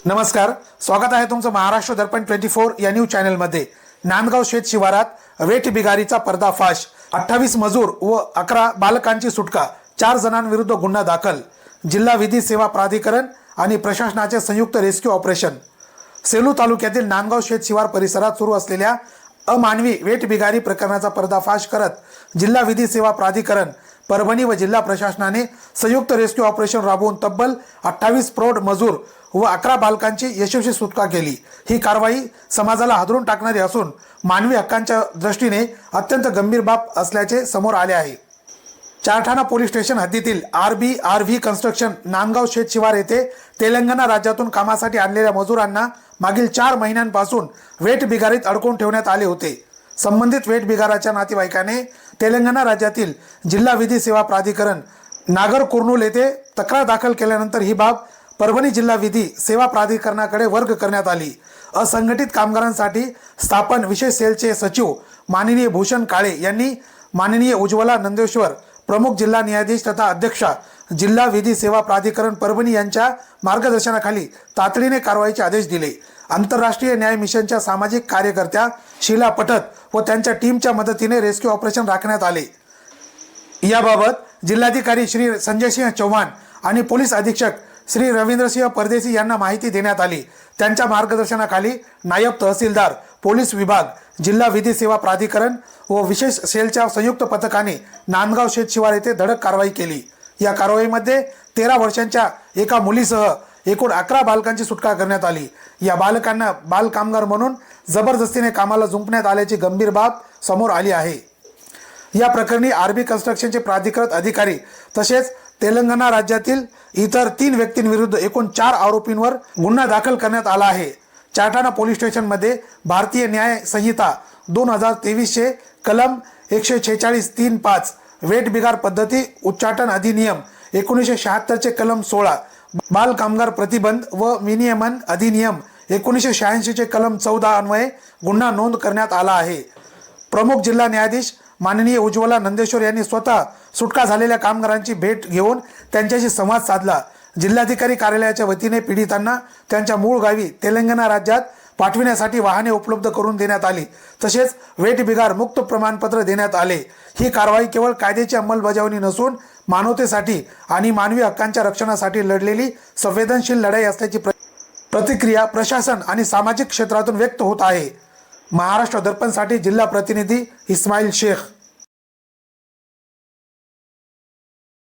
नमस्कार, स्वागत आहे तुमचं महाराष्ट्र दर्पण 24 या न्यूज चॅनलमध्ये। नांदगाव शेत शिवारात वेठ बिगारीचा पर्दाफाश, 28 मजूर व 11 बालकांची सुटका, 4 जणांविरुद्ध गुन्हा दाखल। जिल्हा विधी सेवा प्राधिकरण आणि प्रशासनाचे संयुक्त रेस्क्यू ऑपरेशन। सेलू तालुक्यातील नांदगाव शेत शिवार परिसरात सुरू असलेल्या अमानवी वेठ बिगारी प्रकरणाचा पर्दाफाश करत जिल्हा विधी सेवा प्राधिकरण परभणी व जिल्हा प्रशासनाने संयुक्त रेस्क्यू ऑपरेशन राबवून तब्बल 28 प्रौढ मजूर व 11 बालकांची यशस्वी सुटका केली। ही कारवाई समाजाला हादरून टाकणारी असून मानवी हक्कांच्या दृष्टीने अत्यंत गंभीर बाब असल्याचे समोर आले आहे। चारठाणा पोलीस स्टेशन हद्दीतील RBRV कन्स्ट्रक्शन नांदगाव शेत शिवार येथे तेलंगणा राज्यातून कामासाठी आणलेल्या मजुरांना मागील 4 महिन्यांपासून वेठ बिगारीत अडकवून ठेवण्यात आले होते। संबंधित वेठ बिगाराच्या नातेवाईकाने तेलंगणा राज्यातील जिल्हा विधी सेवा प्राधिकरण नागर कुर्नूल येथे तक्रार दाखल केल्यानंतर ही बाब परभणी जिल्हा विधी सेवा प्राधिकरणाकडे वर्ग करण्यात आली। असंघटित कामगारांसाठी स्थापन विशेष सेलचे सचिव माननीय भूषण काळे यांनी माननीय उज्ज्वला नंदेश्वर प्रमुख जिल्हा न्यायाधीश तथा अध्यक्षा जिल्हा विधी सेवा प्राधिकरण परभणी यांच्या मार्गदर्शनाखाली तातडीने कारवाईचे आदेश दिले। आंतरराष्ट्रीय न्याय मिशनच्या सामाजिक कार्यकर्त्या शीला पठत व त्यांच्या टीमच्या मदतीने रेस्क्यू ऑपरेशन राखण्यात आले। याबाबत जिल्हाधिकारी श्री संजय सिंह चौहान आणि पोलीस अधीक्षक श्री रवींद्रसिंह परदेशी यांना माहिती देण्यात आली। त्यांच्या मार्गदर्शनाखाली नायब तहसीलदार, पोलीस विभाग, जिल्हा विधी सेवा प्राधिकरण व विशेष सेलच्या संयुक्त पथकाने नांदगाव शेत शिवार येथे धडक कारवाई केली। या कारवाईमध्ये 13 वर्षांच्या एका मुलीसह एकूण 11 बालकांची सुटका करण्यात आली। या बालकांना बाल कामगार म्हणून जबरदस्तीने कामाला जुंपण्यात आल्याची गंभीर बाब समोर आली आहे। या प्रकरणी RB कन्स्ट्रक्शनचे प्राधिकृत अधिकारी तसेच तेलंगणा राज्यातील इतर 3 व्यक्तींविरुद्ध एकूण 4 आरोपींवर गुन्हा दाखल करण्यात आला आहे। चारठाणा पोलीस स्टेशनमध्ये भारतीय न्याय संहिता 2023 चे कलम 146(3)(5), वेठ बिगार पद्धती उच्चाटन अधिनियम 1976 चे कलम 16, बाल कामगार प्रतिबंध व विनियमन अधिनियम 1986 चे कलम 14 अन्वये गुन्हा नोंद करण्यात आला आहे। प्रमुख जिल्हा न्यायाधीश माननीय उज्ज्वला नंदेश्वर यांनी स्वतः सुटका झालेल्या कामगारांची भेट घेऊन त्यांच्याशी संवाद साधला। जिल्हाधिकारी कार्यालयाच्या वतीने पीडितांना त्यांच्या मूळ गावी तेलंगणा राज्यात पाठविण्यासाठी वाहने उपलब्ध करून देण्यात आली। तसेच वेठ बिगार मुक्त प्रमाणपत्र देण्यात आले। ही कारवाई केवळ कायद्याची अंमलबजावणी नसून मानवतेसाठी आणि मानवी हक्कांच्या रक्षणासाठी लढलेली संवेदनशील लढाई असल्याची प्रतिक्रिया प्रशासन आणि सामाजिक क्षेत्रातून व्यक्त होत आहे। महाराष्ट्र दर्पणसाठी जिल्हा प्रतिनिधी इस्माईल शेख।